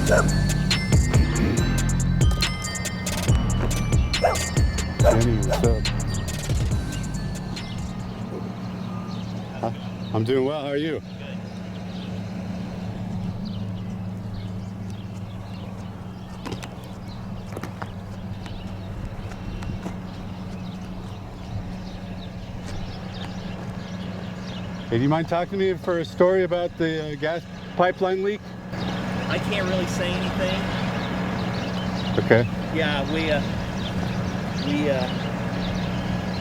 Jenny, what's up? I'm doing well. How are you? Hey, do you mind talking to me for a story about the gas pipeline leak? I can't really say anything. Okay. Yeah, we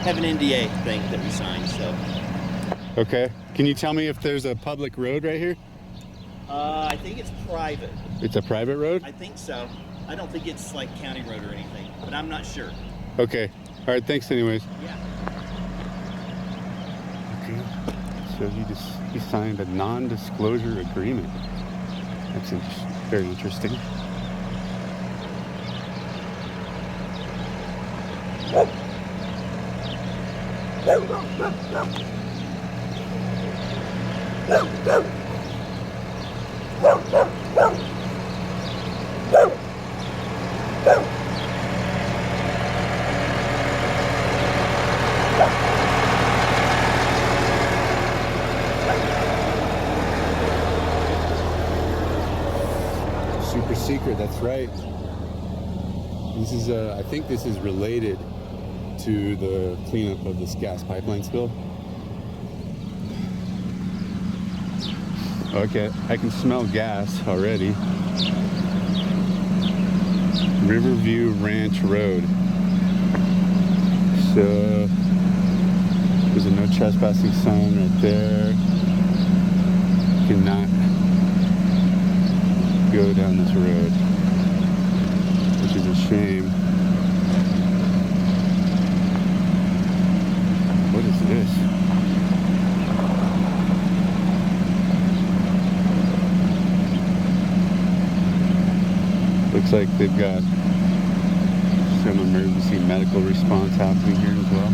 have an NDA thing that we signed, so. Okay. Can you tell me if there's a public road right here? I think it's private. It's a private road? I think so. I don't think it's like county road or anything, but I'm not sure. Okay. All right. Thanks anyways. Yeah. Okay. So he signed a non-disclosure agreement. That's very interesting. Super secret, that's right. This is, I think this is related to the cleanup of this gas pipeline spill. Okay, I can smell gas already. Riverview Ranch Road. So, there's a no trespassing sign right there. Cannot go down this road, which is a shame. What is this? Looks like they've got some emergency medical response happening here as well.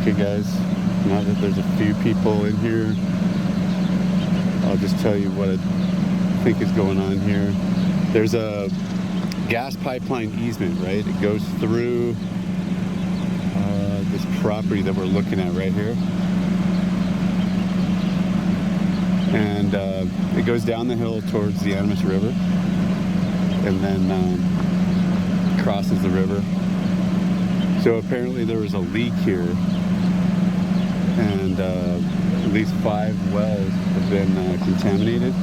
Okay guys, now that there's a few people in here, I'll just tell you what I think is going on here. There's a gas pipeline easement, right? It goes through this property that we're looking at right here. And it goes down the hill towards the Animas River and then crosses the river. So apparently there was a leak here, and at least 5 wells have been contaminated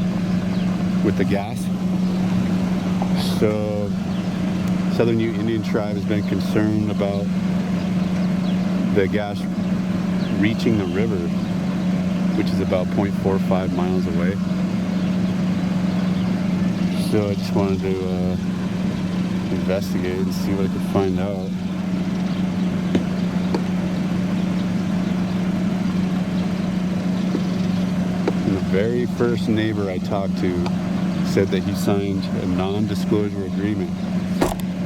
with the gas. So Southern Ute Indian Tribe has been concerned about the gas reaching the river, which is about 0.45 miles away. So I just wanted to investigate and see what I could find out. And the very first neighbor I talked to said that he signed a non-disclosure agreement,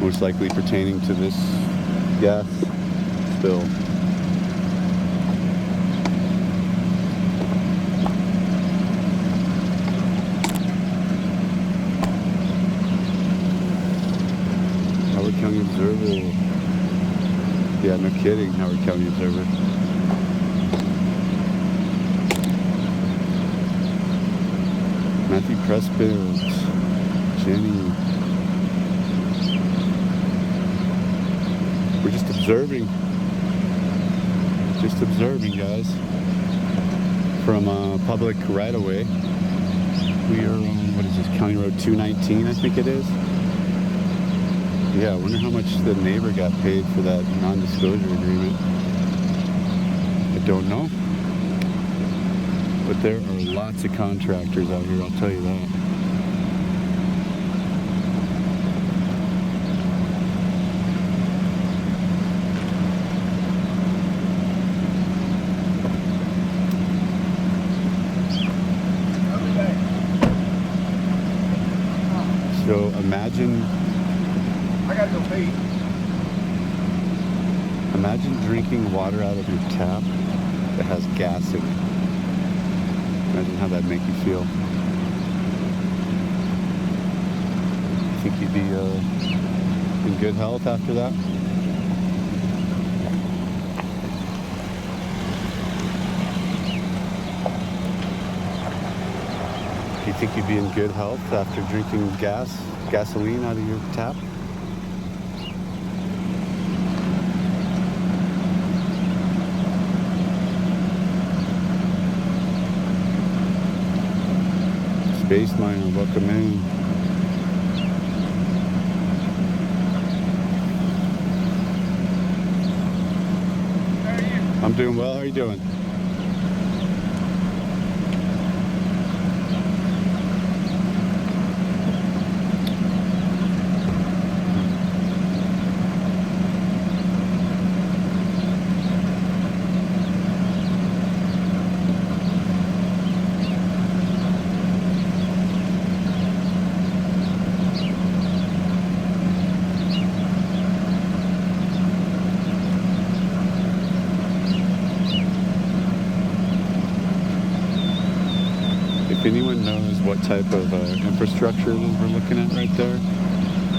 most likely pertaining to this gas spill. Howard County Observer. Yeah, no kidding, Howard County Observer. Matthew Pressfield, Jenny. We're just observing, guys, from public right-of-way. We are on, what is this, County Road 219, I think it is. Yeah, I wonder how much the neighbor got paid for that non-disclosure agreement. I don't know. But there are lots of contractors out here, I'll tell you that. So imagine Imagine drinking water out of your tap that has gas in it. Imagine how that'd make you feel. Think you'd be in good health after that? Do you think you'd be in good health after drinking gasoline out of your tap? Space Miner, welcome in. How are you? I'm doing well. How are you doing? If anyone knows what type of infrastructure it is we're looking at right there,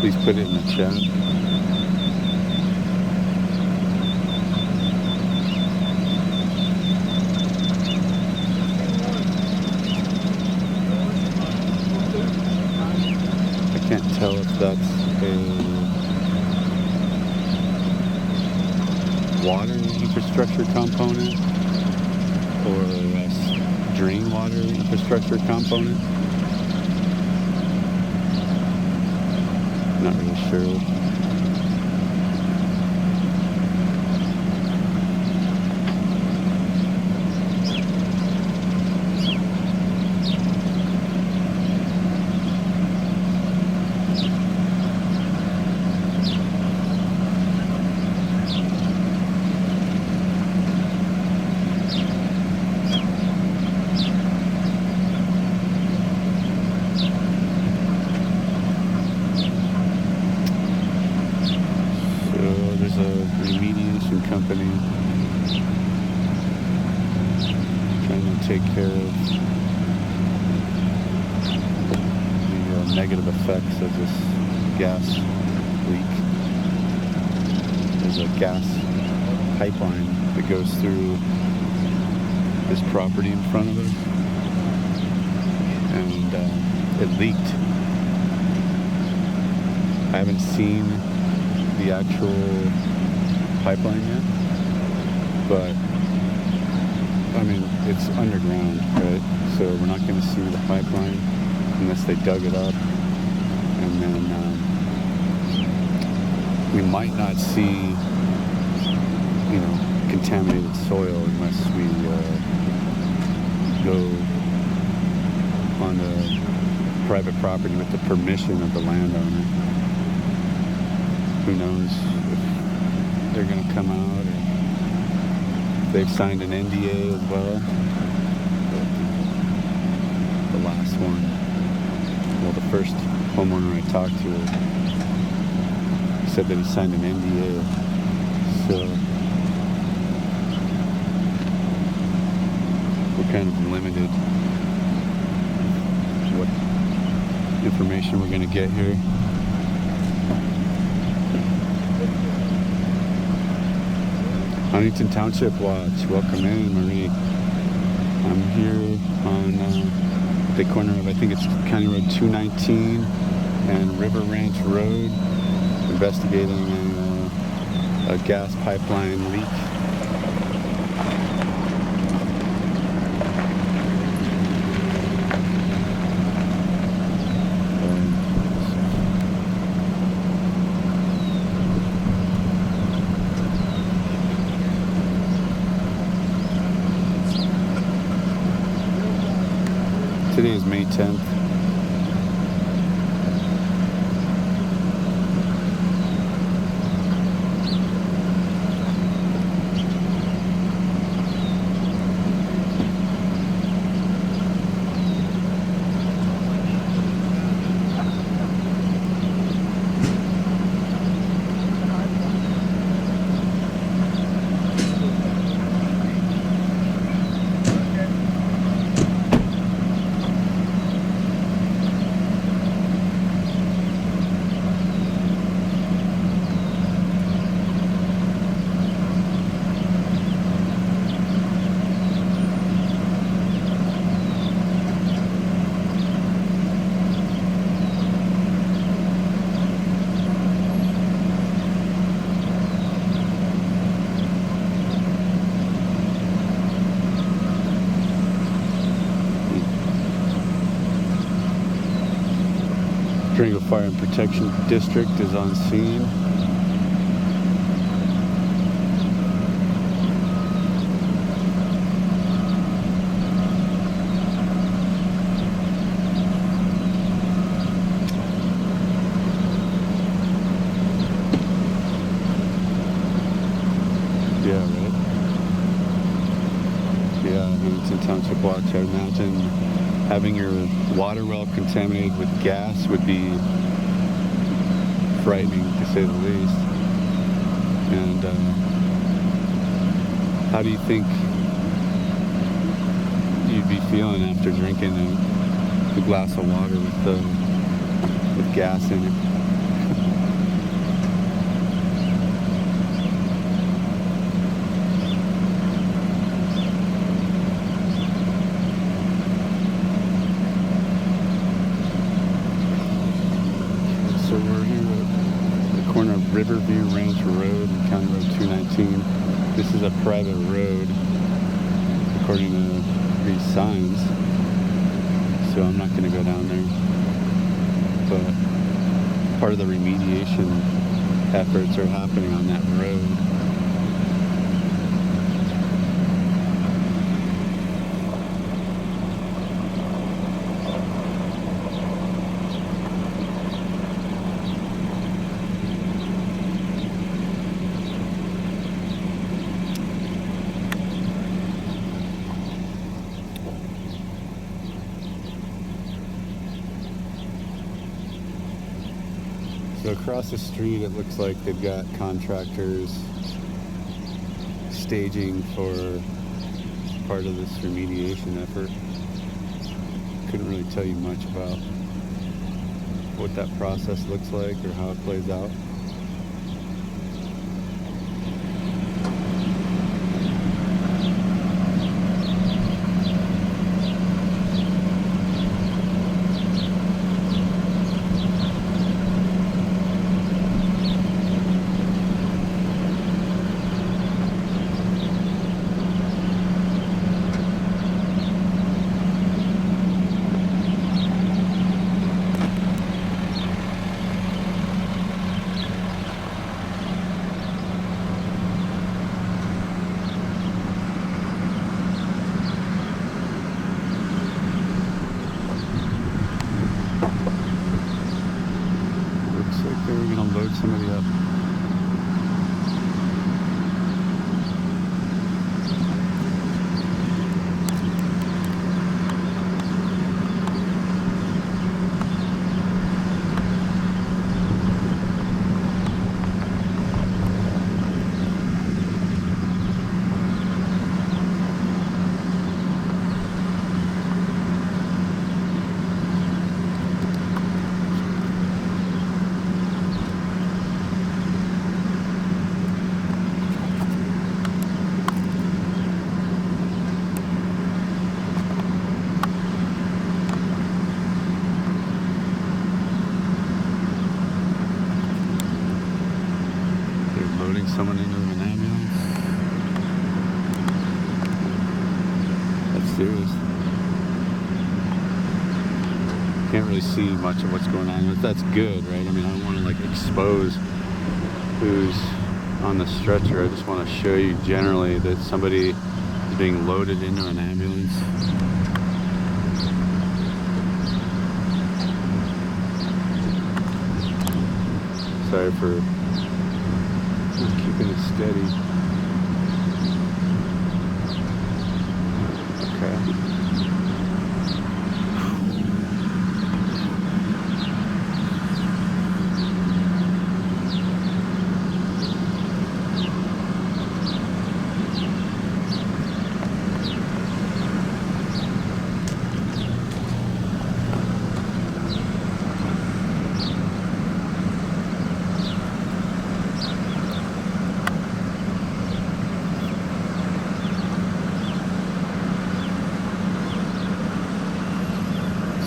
please put it in the chat. I can't tell if that's a water infrastructure component or a drain water infrastructure component. Not really sure. There's a remediation company trying to take care of the negative effects of this gas leak. There's a gas pipeline that goes through this property in front of it, and it leaked. I haven't seen the actual pipeline yet, but I mean, it's underground, right? So we're not going to see the pipeline unless they dug it up, and then we might not see, contaminated soil unless we go on the private property with the permission of the landowner. Who knows if they're going to come out, or if they've signed an NDA as well. But the last one, the first homeowner I talked to, he said that he signed an NDA. So we're kind of limited what information we're going to get here. Huntington Township Watch, welcome in, Marie. I'm here on the corner of, I think it's County Road 219 and River Ranch Road, investigating a gas pipeline leak. Today is May 10th. Spring Fire and Protection District is on scene. Yeah, right. Yeah, Hamilton Township Watchdog Mountain. Having your water well contaminated with gas would be frightening, to say the least. And how do you think you'd be feeling after drinking a glass of water with gas in it? So we're here at the corner of Riverview Ranch Road and County Road 219. This is a private road, according to these signs. So I'm not going to go down there. But part of the remediation efforts are happening on that road. So across the street, it looks like they've got contractors staging for part of this remediation effort. Couldn't really tell you much about what that process looks like or how it plays out. They were going to load somebody up. Someone into an ambulance. That's serious. Can't really see much of what's going on, but that's good, right? I mean, I don't want to like expose who's on the stretcher. I just want to show you generally that somebody is being loaded into an ambulance. Sorry for keeping it steady. Okay.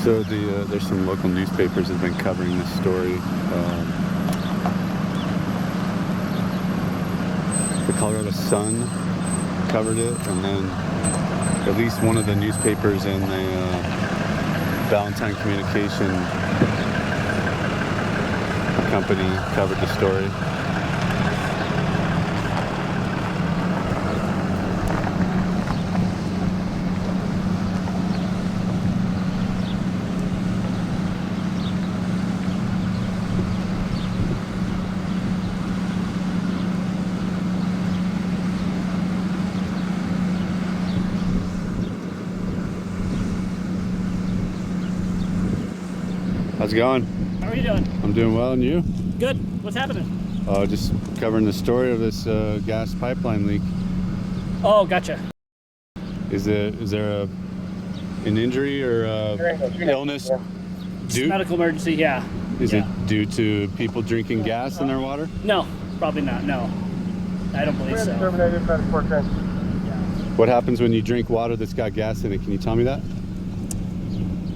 So there's some local newspapers that have been covering this story. The Colorado Sun covered it, and then at least one of the newspapers in the Valentine Communication company covered the story. How's it going? How are you doing? I'm doing well, and you? Good. What's happening? Just covering the story of this gas pipeline leak. Oh, gotcha. Is there an injury or illness? Medical emergency, yeah. Is it due to people drinking gas in their water? No, probably not. No, I don't believe so. What happens when you drink water that's got gas in it? Can you tell me that?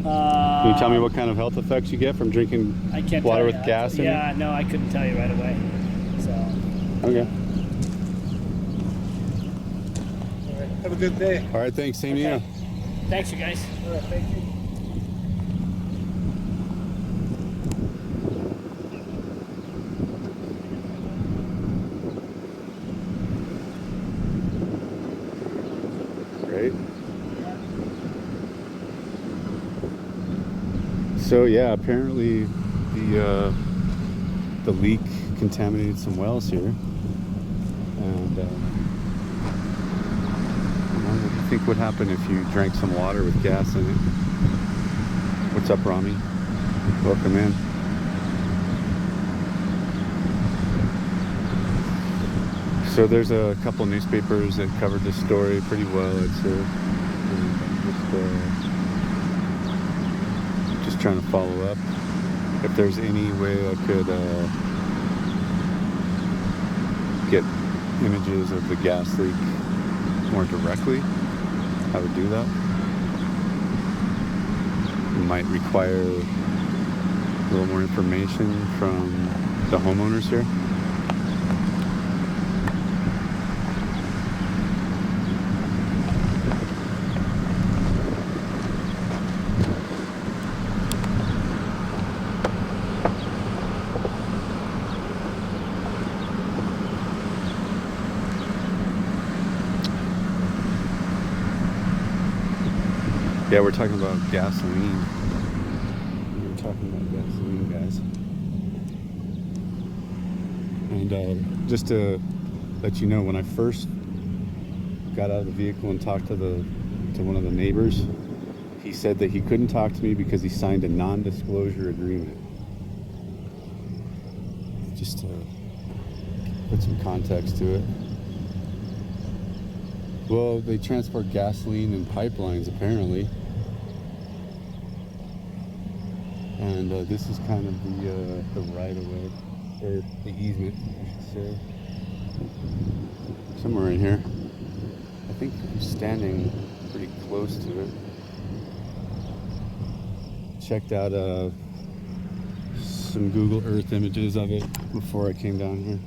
Can you tell me what kind of health effects you get from drinking water with gas in it? Yeah, no, I couldn't tell you right away. So. Okay. Have a good day. All right, thanks. Same to you. Thanks, you guys. All right, thank you. Great. So yeah, apparently the leak contaminated some wells here, and what do you think would happen if you drank some water with gas in it? What's up, Rami? Welcome in. So there's a couple newspapers that covered this story pretty well, I'd say. Just trying to follow up. If there's any way I could get images of the gas leak more directly, I would do that. It might require a little more information from the homeowners here. Yeah, we're talking about gasoline. We're talking about gasoline, guys. And just to let you know, when I first got out of the vehicle and talked to one of the neighbors, he said that he couldn't talk to me because he signed a non-disclosure agreement. Just to put some context to it. Well, they transport gasoline in pipelines, apparently. And this is kind of the right-of-way, or the easement, I should say. Somewhere in here. I think I'm standing pretty close to it. Checked out some Google Earth images of it before I came down here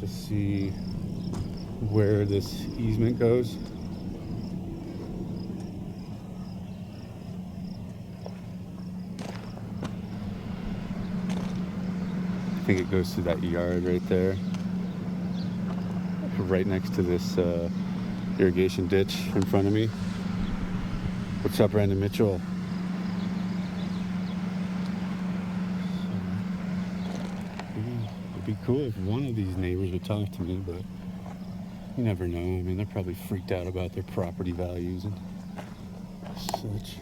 to see where this easement goes. I think it goes through that yard right there, right next to this irrigation ditch in front of me. What's up, Brandon Mitchell? It'd be cool if one of these neighbors would talk to me, but you never know. I mean, they're probably freaked out about their property values and such.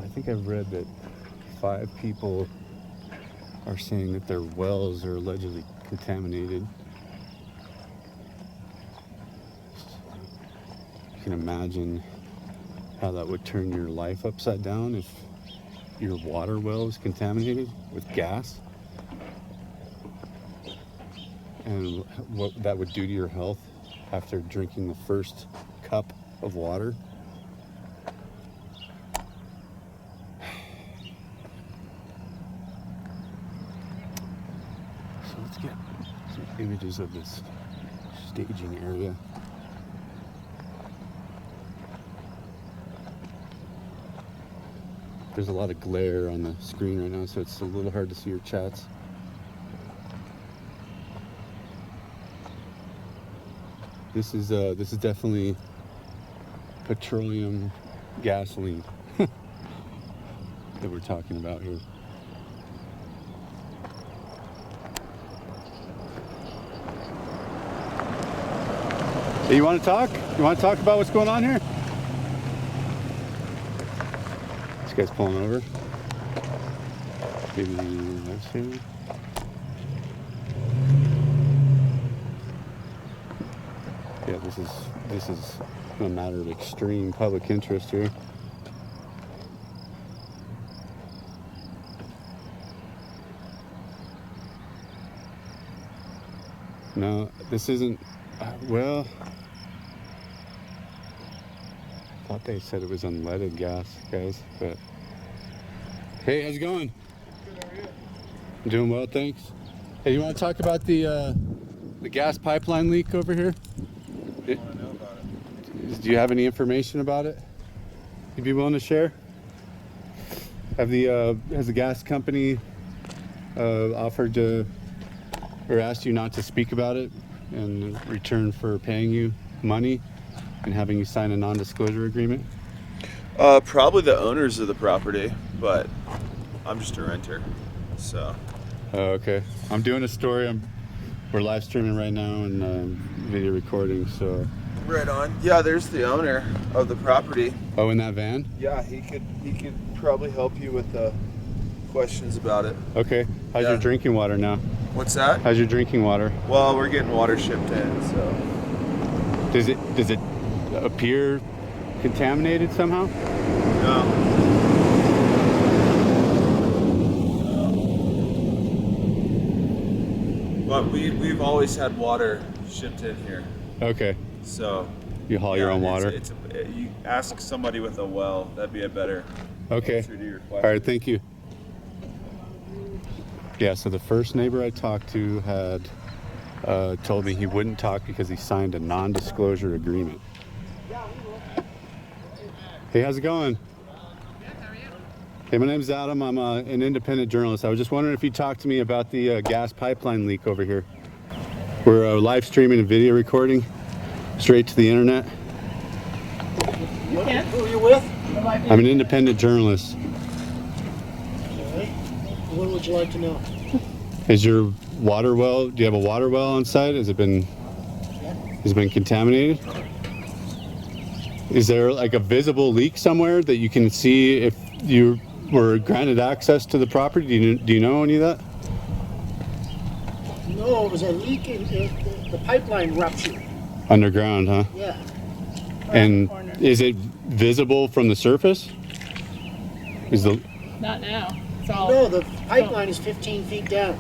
I think I've read that 5 people are saying that their wells are allegedly contaminated. You can imagine how that would turn your life upside down if your water well is contaminated with gas, and what that would do to your health after drinking the first cup of water. images of this staging area. There's a lot of glare on the screen right now, so it's a little hard to see your chats. This is definitely petroleum gasoline that we're talking about here. Hey, you want to talk? You want to talk about what's going on here? This guy's pulling over. Maybe that's him. Yeah, this is a matter of extreme public interest here. No, this isn't. Well, I thought they said it was unleaded gas, guys. But hey, how's it going? Good, how are you? I'm doing well, thanks. Hey, you want to talk about the gas pipeline leak over here? I want to know about it. Do you have any information about it? You'd be willing to share? Has the gas company offered to, or asked you not to speak about it in return for paying you money and having you sign a non-disclosure agreement? Probably the owners of the property, but I'm just a renter, so. Oh, okay. I'm doing a story. We're live streaming right now and video recording, so. Right on. Yeah, there's the owner of the property. Oh, in that van? Yeah, he could probably help you with the questions about it. Okay. How's Yeah. your drinking water now? What's that? How's your drinking water? Well, we're getting water shipped in, so. Does it appear contaminated somehow? No. But we've always had water shipped in here, Okay. so. You haul your own water? You ask somebody with a well, that'd be a better Okay. answer to your All question. right, thank you. Yeah, so the first neighbor I talked to had told me he wouldn't talk because he signed a non-disclosure agreement. Hey, how's it going? Hey, my name's Adam. I'm an independent journalist. I was just wondering if you'd talk to me about the gas pipeline leak over here. We're live streaming and video recording straight to the internet. Who are you with? I'm an independent journalist. Okay. What would you like to know? Is your water well, do you have a water well on site? Has it been contaminated? Is there like a visible leak somewhere that you can see if you were granted access to the property? Do you know any of that? No, it was a leak in the pipeline ruptured. Underground, huh? Yeah. And is it visible from the surface? Not now. It's all. No, the pipeline is 15 feet down,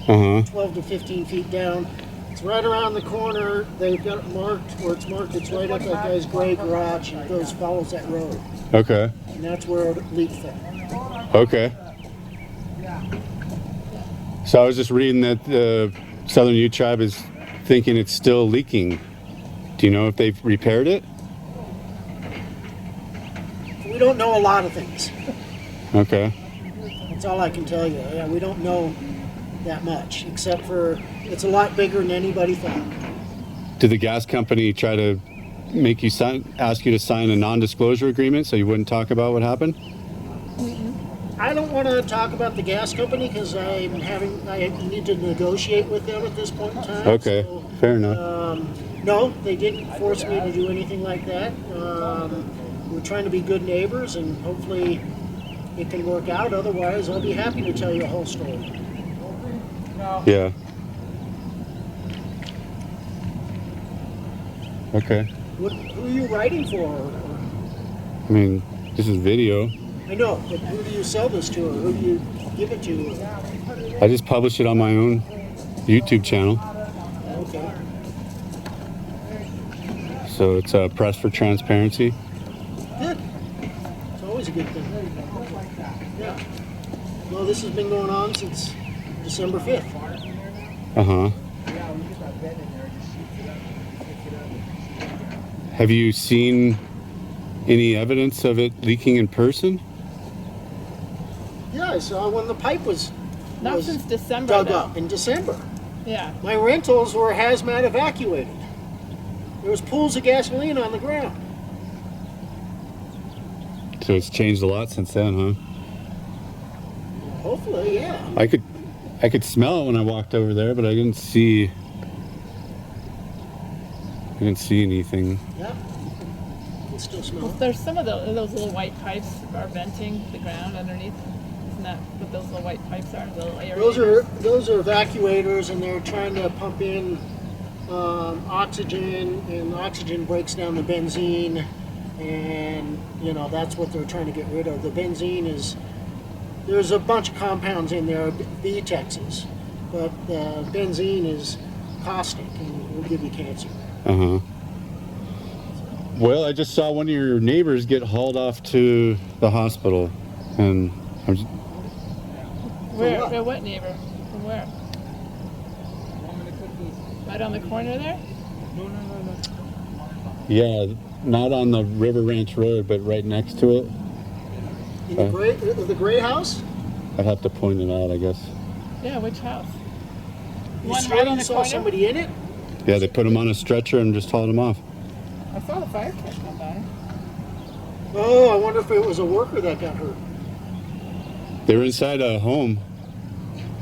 Uh-huh. 12 to 15 feet down. It's right around the corner. They've got it marked where it's marked. It's right up that guy's gray garage and follows that road. Okay. And that's where it leaked from. Okay. So I was just reading that the Southern Ute Tribe is thinking it's still leaking. Do you know if they've repaired it? We don't know a lot of things. Okay. That's all I can tell you. Yeah, we don't know that much, except for it's a lot bigger than anybody thought. Did the gas company try to ask you to sign a non-disclosure agreement so you wouldn't talk about what happened? I don't want to talk about the gas company because I need to negotiate with them at this point in time. Okay, So, fair enough. no, they didn't force me to do anything like that. We're trying to be good neighbors, and hopefully it can work out. Otherwise, I'll be happy to tell you a whole story. Yeah. Okay. Who are you writing for? I mean, this is video. I know, but who do you sell this to, or who do you give it to? I just published it on my own YouTube channel. Okay. So it's Press for Transparency. Good. It's always a good thing. Yeah. Well, this has been going on since December 5th. Uh-huh. Have you seen any evidence of it leaking in person? Yeah, I saw when the pipe was Not was since December. dug though. up in December. Yeah. My rentals were hazmat evacuated. There was pools of gasoline on the ground. So it's changed a lot since then, huh? Hopefully, yeah. I could smell it when I walked over there, but I didn't see anything. Yeah. You can still smell it. There's some of those little white pipes are venting the ground underneath. Isn't that what those little white pipes are? The little aerators? Those are evacuators, and they're trying to pump in oxygen, and the oxygen breaks down the benzene, and that's what they're trying to get rid of. The benzene there's a bunch of compounds in there, VTEXs, but the benzene is caustic and will give you cancer. Uh-huh. Well, I just saw one of your neighbors get hauled off to the hospital, and I'm just, Where? What neighbor? From where? Right on the corner there? yeah, not on the River Ranch Road, but right next to it. In the gray house? I'd have to point it out, I guess. Yeah, which house? You One sure right on you the saw corner? somebody in it? Yeah, they put him on a stretcher and just hauled him off. I saw the fire truck come by. Oh, I wonder if it was a worker that got hurt. They were inside a home.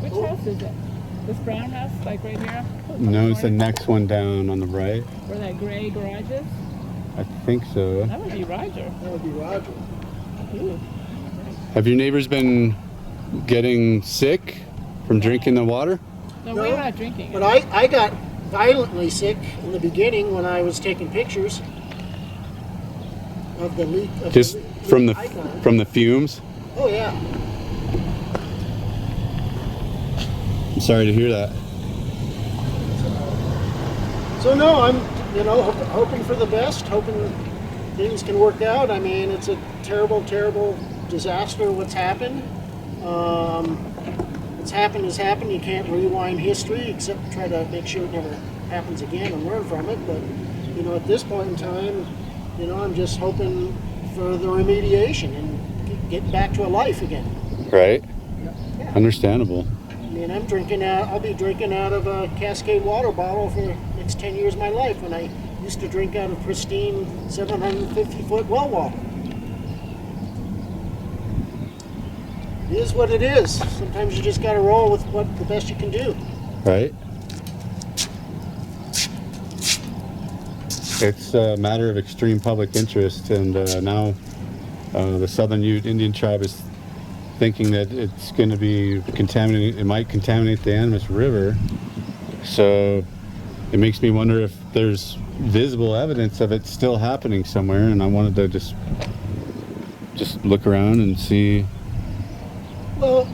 Which house is it? This brown house, like right here? No, it's the corner? next one down on the right. Where that gray garage is? I think so. That would be Roger. That would be Roger. Ooh. Have your neighbors been getting sick from drinking the water? No, No, we're not drinking it. But I got violently sick in the beginning when I was taking pictures of the leak. Just from the icon. from the fumes? Oh yeah. I'm sorry to hear that. So no, I'm hoping for the best, hoping things can work out. I mean, it's a terrible, terrible disaster what's happened. What's happened has happened. You can't rewind history except try to make sure it never happens again and learn from it. But at this point in time, I'm just hoping for the remediation and get back to a life again. Right? Yeah. Understandable. I mean, I'll be drinking out of a Cascade water bottle for the next 10 years of my life when I used to drink out of pristine 750-foot well water. It is what it is. Sometimes you just got to roll with the best you can do. Right? It's a matter of extreme public interest, and now the Southern Ute Indian tribe is thinking that it's going to be contaminated. It might contaminate the Animas River. So it makes me wonder if there's visible evidence of it still happening somewhere, and I wanted to just look around and see. Well,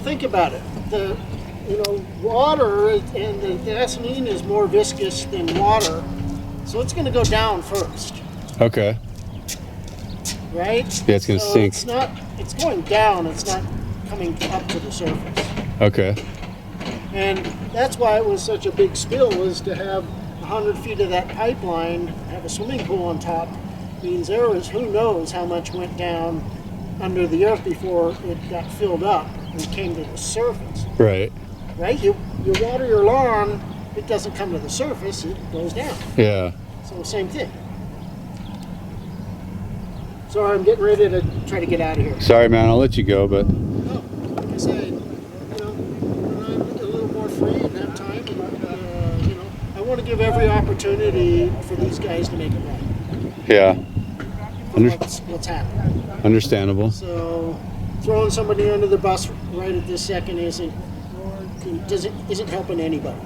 think about it. The water and the gasoline is more viscous than water, so it's going to go down first, Okay. right? Yeah, it's going to So sink. It's going down. It's not coming up to the surface. Okay. And that's why it was such a big spill, was to have 100 feet of that pipeline, have a swimming pool on top, means there was who knows how much went down under the earth before it got filled up and came to the surface. Right. Right? You water your lawn, it doesn't come to the surface, it goes down. Yeah. So same thing. So I'm getting ready to try to get out of here. Sorry, man. I'll let you go, but No, like I said, when I'm a little more free and have time, I want to give every opportunity for these guys to make it right. yeah. For what's happening. Understandable. So throwing somebody under the bus right at this second isn't helping anybody.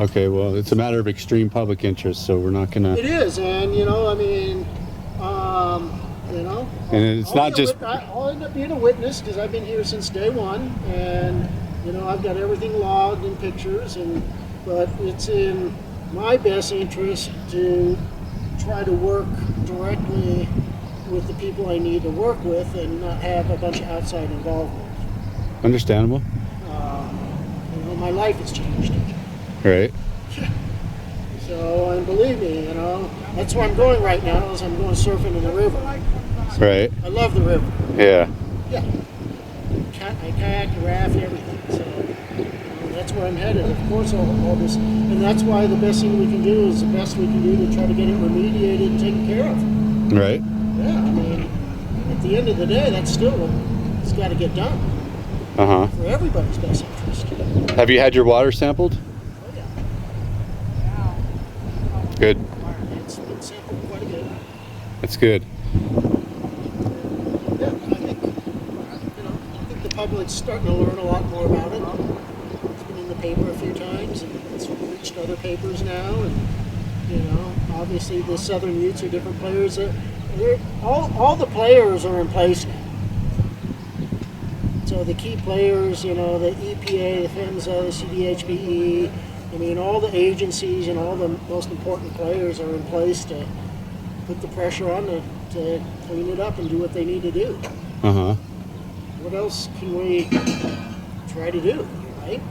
Okay, well, it's a matter of extreme public interest, so we're not gonna. It is, and And it's not just. I'll end up being a witness because I've been here since day one, and I've got everything logged in pictures, but it's in my best interest to try to work directly with the people I need to work with and not have a bunch of outside involvement. Understandable. My life has changed. Right. So, and believe me, you know, that's where I'm going right now. Is I'm going surfing in the river. So Right. I love the river. Yeah. Yeah. I kayak, raft, everything. So you know, that's where I'm headed. Of course, all this, and that's why the best thing we can do is the best we can do to try to get it remediated and taken care of. Right. Yeah, I mean, at the end of the day, that's still what's got to get done Uh-huh. for everybody's best interest. Have you had your water sampled? Oh yeah, Good. it's been sampled quite a bit. That's good. Yeah, I think I think the public's starting to learn a lot more about it. It's been in the paper a few times, and it's reached other papers now. And you know, obviously the Southern Utes are different players. All the players are in place now. So the key players, you know, the EPA, the PHMSA, the CDHPE, I mean, all the agencies and all the most important players are in place to put the pressure on to clean it up and do what they need to do. Uh-huh. What else can we try to do, right?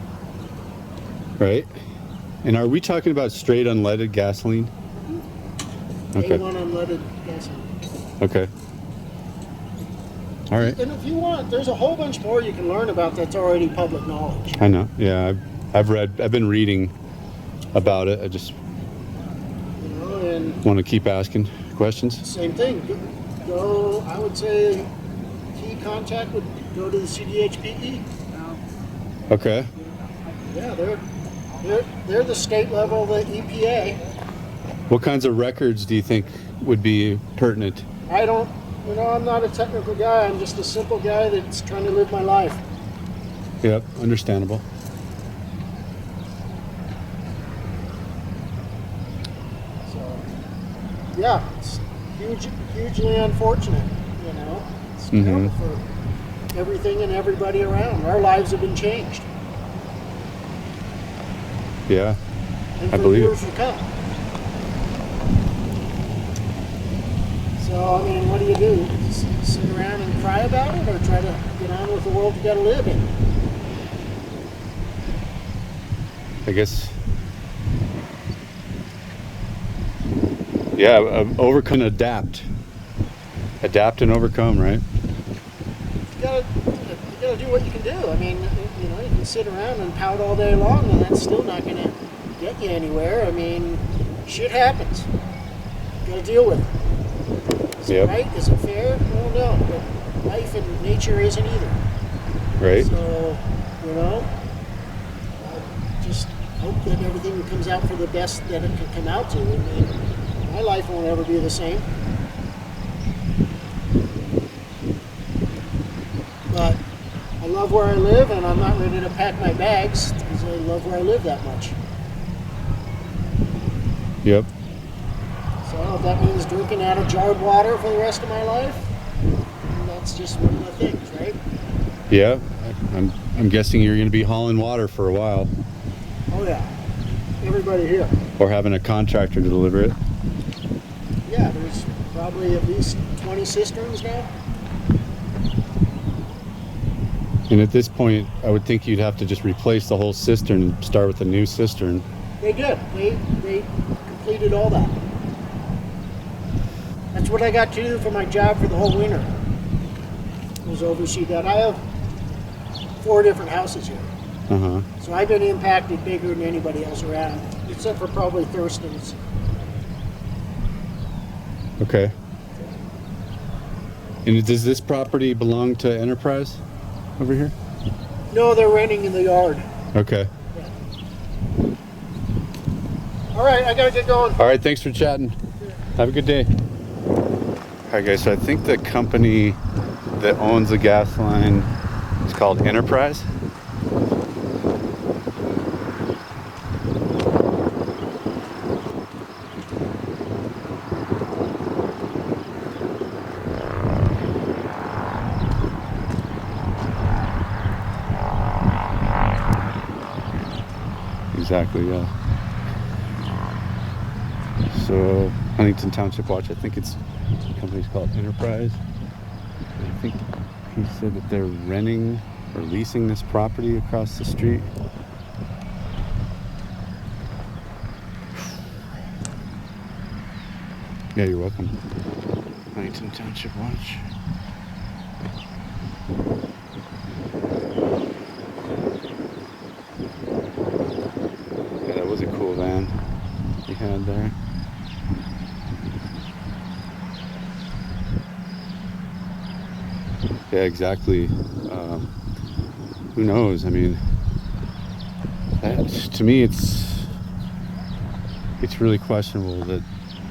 Right. And are we talking about straight unleaded gasoline? Okay. A1 unleaded gasoline. Okay. All right. And if you want, there's a whole bunch more you can learn about that's already public knowledge. I know. Yeah, I've been reading about it. I just You know, and want to keep asking questions. same thing. Go, I would say, key contact would go to the CDHPE. Okay. Yeah, they're the state level, the EPA. What kinds of records do you think would be pertinent? I don't, you know, I'm not a technical guy. I'm just a simple guy that's trying to live my life. Yep, understandable. So, yeah, it's hugely unfortunate, you know. It's terrible for everything and everybody around. Our lives have been changed. Yeah, And I for believe years it. to come. So, I mean, what do you do? Just sit around and cry about it, or try to get on with the world you got to live in? I guess. Yeah, overcome, adapt and overcome, right? You gotta do what you can do. I mean, you know, you can sit around and pout all day long, and that's still not gonna get you anywhere. I mean, shit happens. You gotta deal with it. Is it right? Is it fair? I don't know. But life and nature isn't either. Right. So, you know, I just hope that everything comes out for the best that it can come out to. I mean, my life won't ever be the same. But I love where I live, and I'm not ready to pack my bags because I love where I live that much. Yep. So if that means drinking out of jarred water for the rest of my life, that's just one of the things, right? Yeah. I'm guessing you're going to be hauling water for a while, Oh yeah, everybody here. or having a contractor to deliver it. Yeah, there's probably at least 20 cisterns now. And at this point, I would think you'd have to just replace the whole cistern and start with a new cistern. They did. They completed all that. That's what I got to do for my job for the whole winter. Was oversee that. I have 4 different houses here. Uh-huh. So I've been impacted bigger than anybody else around, except for probably Thurston's. Okay. And does this property belong to Enterprise over here? No, they're renting in the yard. Okay. All right, I gotta get going. All right, thanks for chatting. Have a good day. All right, guys, so I think the company that owns the gas line is called Enterprise. Exactly, yeah. So, Huntington Township Watch, I think the company's called Enterprise. I think he said that they're renting or leasing this property across the street. Yeah, you're welcome. Huntington Township Watch. Yeah, that was a cool van you had there. Yeah, exactly. Who knows? I mean, to me, it's really questionable that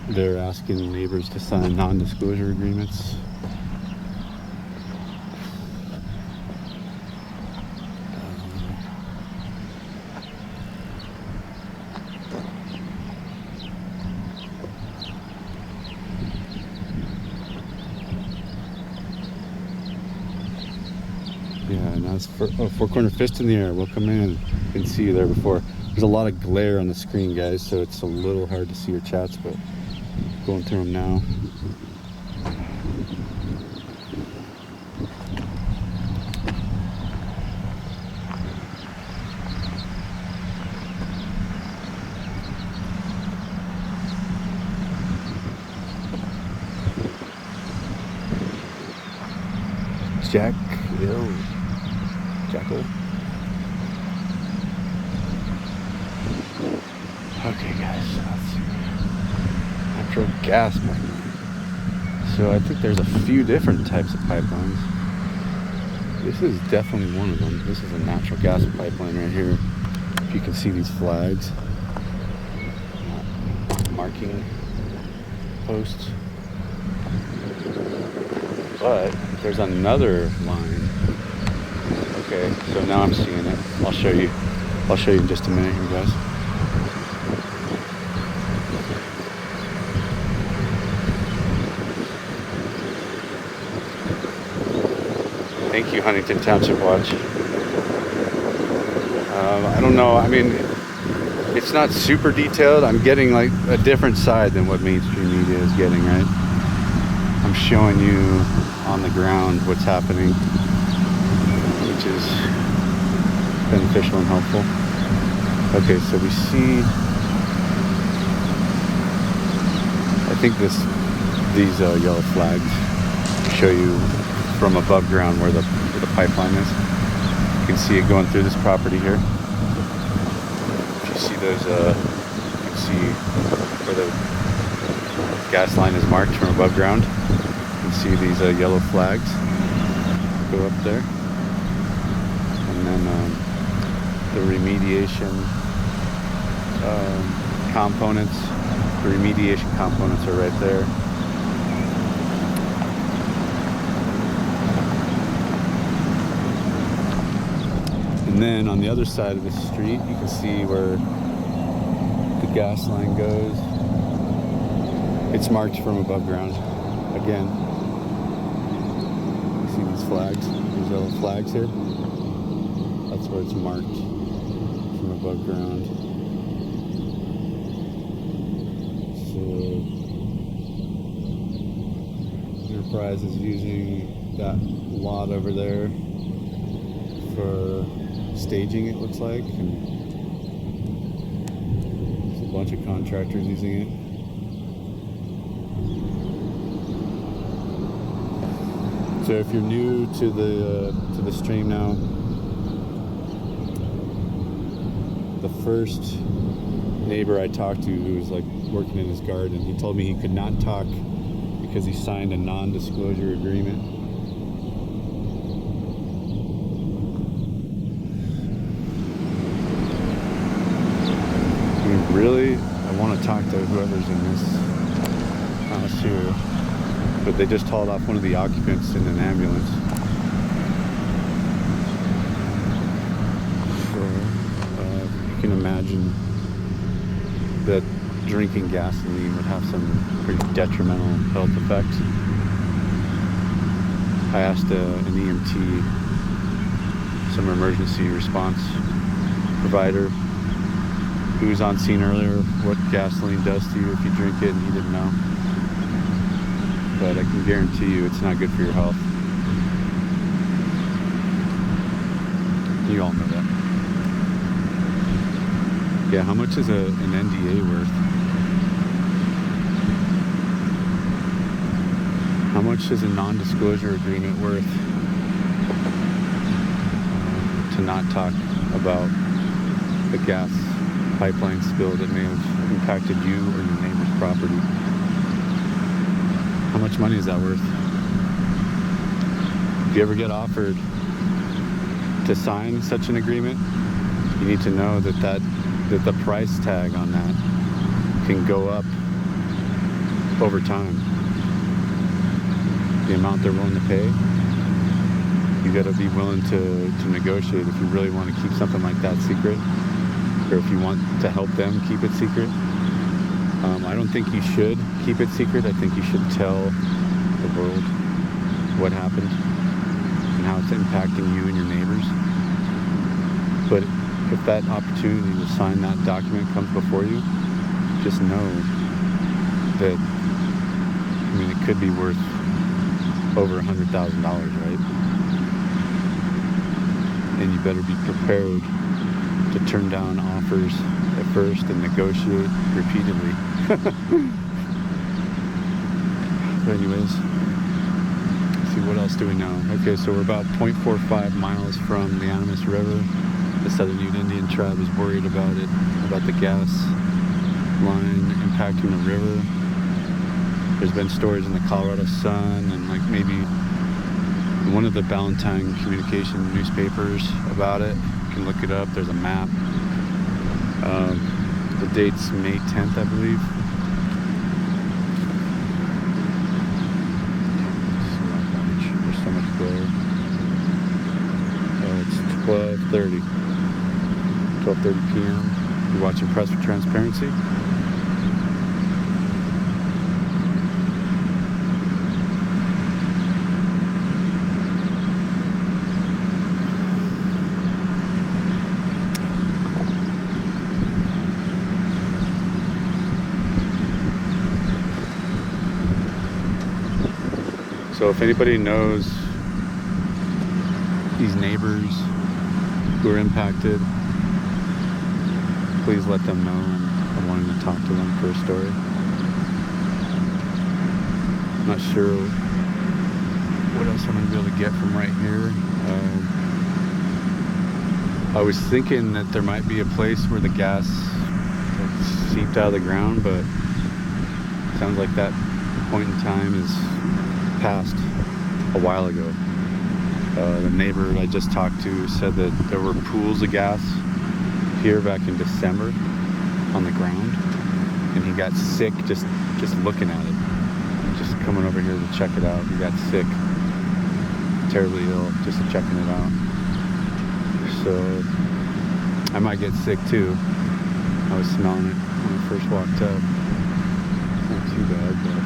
they're asking neighbors to sign non-disclosure agreements. Yeah, and that's Four Corner Fist in the air. Welcome in. Didn't see you there before. There's a lot of glare on the screen, guys, so it's a little hard to see your chats, but going through them now. Jackal. Okay, guys, let's see. Natural gas pipeline. So I think there's a few different types of pipelines. This is definitely one of them. This is a natural gas pipeline right here. If you can see these flags, marking posts. But there's another line. Okay, so now I'm seeing it. I'll show you in just a minute here, guys. Thank you, Huntington Township Watch. I don't know. I mean, it's not super detailed. I'm getting like a different side than what mainstream media is getting, right? I'm showing you on the ground what's happening, which is beneficial and helpful. Okay, so we see, I think these yellow flags show you from above ground where the pipeline is. You can see it going through this property here. If you see those, you can see where the gas line is marked from above ground. You can see these yellow flags go up there. And then the remediation components. The remediation components are right there. And then on the other side of the street, you can see where the gas line goes. It's marked from above ground. Again, you see these flags, these yellow flags here? That's where it's marked from above ground. So, Enterprise is using that lot over there for staging, it looks like, and there's a bunch of contractors using it. So if you're new to the stream now, the first neighbor I talked to who was like working in his garden, he told me he could not talk because he signed a non-disclosure agreement. Really, I want to talk to whoever's in this house here, but they just hauled off one of the occupants in an ambulance. So you can imagine that drinking gasoline would have some pretty detrimental health effects. I asked an EMT, some emergency response provider, who was on scene earlier, what gasoline does to you if you drink it, and he didn't know. But I can guarantee you it's not good for your health. You all know that. Yeah, how much is an NDA worth? much is a non-disclosure agreement worth to not talk about the gas pipeline spill that may have impacted you or your neighbor's property? How much money is that worth? If you ever get offered to sign such an agreement, you need to know that the price tag on that can go up over time. The amount they're willing to pay, you got to be willing to negotiate if you really want to keep something like that secret, or if you want to help them keep it secret. I don't think you should keep it secret. I think you should tell the world what happened and how it's impacting you and your neighbors. But if that opportunity to sign that document comes before you, just know that, I mean, it could be worth over $100,000, right? And you better be prepared to turn down offers at first and negotiate repeatedly. But anyways, let's see, what else do we know? Okay, so we're about 0.45 miles from the Animas River. The Southern Ute Indian tribe is worried about it, about the gas line impacting the river. There's been stories in the Colorado Sun and like maybe one of the Ballantine communication newspapers about it. You can look it up. There's a map. The date's May 10th, I believe. There's so much glare. It's 12:30 p.m. You're watching Press for Transparency. So if anybody knows these neighbors who are impacted, please let them know. I'm wanting to talk to them for a story. I'm not sure what else I'm going to be able to get from right here. I was thinking that there might be a place where the gas seeped out of the ground, but it sounds like that point in time is passed a while ago. The neighbor I just talked to said that there were pools of gas here back in December on the ground, and he got sick just looking at it, just coming over here to check it out. He got sick, terribly ill, just checking it out. So I might get sick too. I was smelling it when I first walked up. Not too bad, but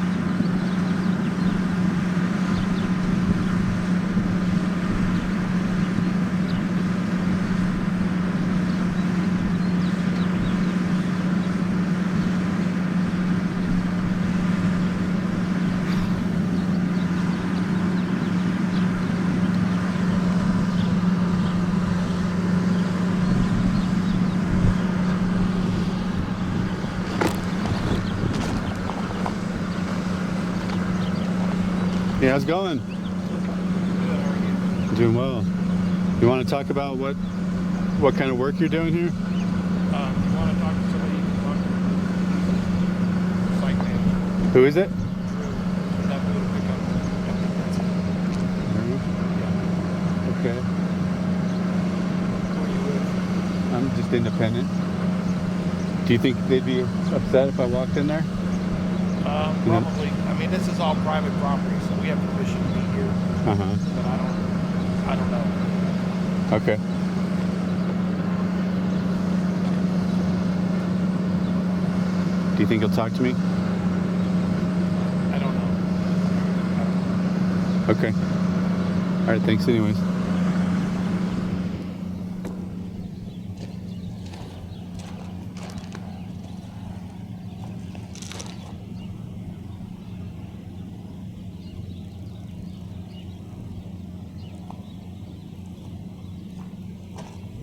yeah, how's it going? Doing well. You want to talk about what kind of work you're doing here? You want to talk to somebody, you can talk to site manager. Who is it? That would pick up. Okay. Who are you with? I'm just independent. Do you think they'd be upset if I walked in there? Probably. I mean, this is all private property, so we have permission to be here. Uh-huh. But I don't know. Okay. Do you think he'll talk to me? I don't know. Okay. All right, thanks anyways.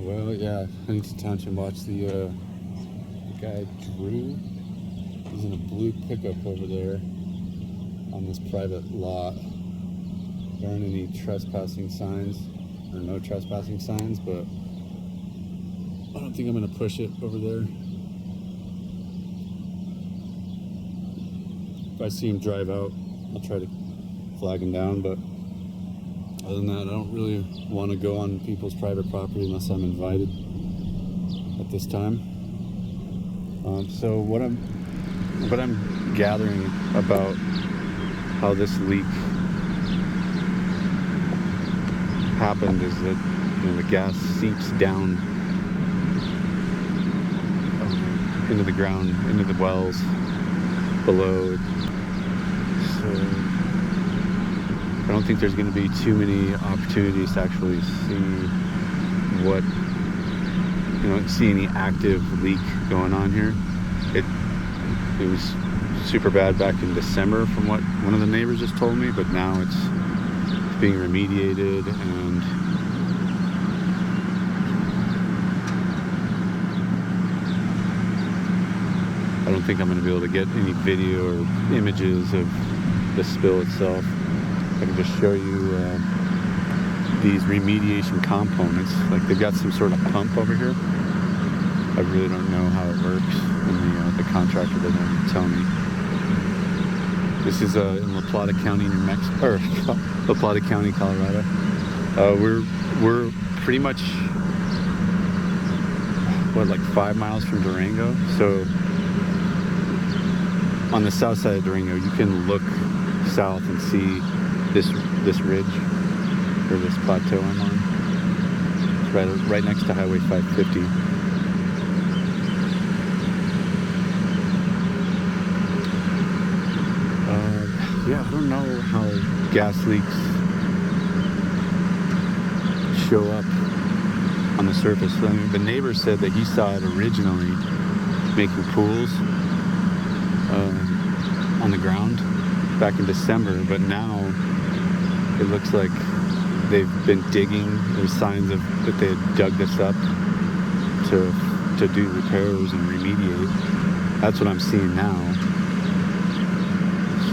Well, yeah, I need to township and watch the guy Drew. He's in a blue pickup over there on this private lot. There aren't any trespassing signs, or no trespassing signs, but I don't think I'm going to push it over there. If I see him drive out, I'll try to flag him down, but other than that, I don't really want to go on people's private property unless I'm invited at this time. So what I'm gathering about how this leak happened is that, you know, the gas seeps down into the ground, into the wells below. So I don't think there's going to be too many opportunities to actually see what, you know, see any active leak going on here. It was super bad back in December from what one of the neighbors just told me, but now it's being remediated, and I don't think I'm going to be able to get any video or images of the spill itself. I can just show you these remediation components. Like, they've got some sort of pump over here. I really don't know how it works, and the contractor doesn't tell me. This is in La Plata County, New Mexico, or La Plata County, Colorado. We're pretty much like 5 miles from Durango. So on the south side of Durango, you can look south and see this ridge, or this plateau I'm on. It's right next to Highway 550. Yeah, I don't know how gas leaks show up on the surface. I mean, the neighbor said that he saw it originally making pools on the ground back in December, but now it looks like they've been digging. There's signs of that they had dug this up to do repairs and remediate. That's what I'm seeing now.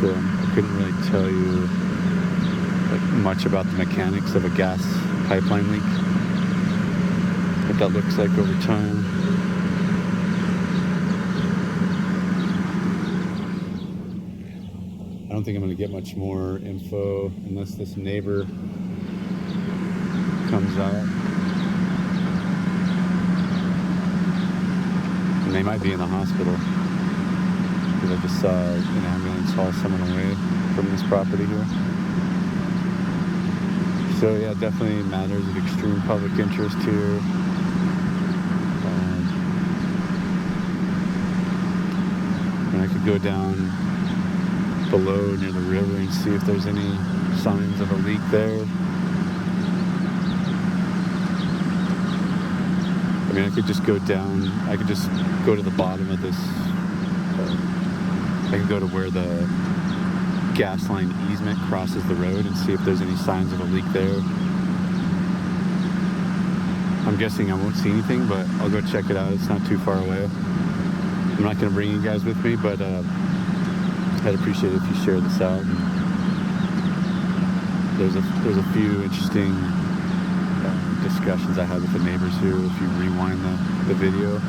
So I couldn't really tell you much about the mechanics of a gas pipeline leak, what that looks like over time. I don't think I'm going to get much more info unless this neighbor comes out. And they might be in the hospital, because I just saw an ambulance haul someone away from this property here. So yeah, definitely matters of extreme public interest here. And I could go down below near the river and see if there's any signs of a leak there. I mean, I could just go down, I could just go to the bottom of this, I could go to where the gas line easement crosses the road and see if there's any signs of a leak there. I'm guessing I won't see anything, but I'll go check it out. It's not too far away. I'm not going to bring you guys with me, but I'd appreciate it if you share this out. And there's a few interesting discussions I had with the neighbors here if you rewind the video.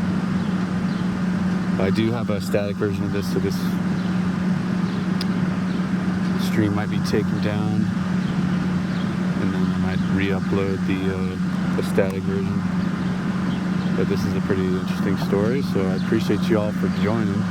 I do have a static version of this, so this stream might be taken down, and then I might re-upload the static version. But this is a pretty interesting story, so I appreciate you all for joining.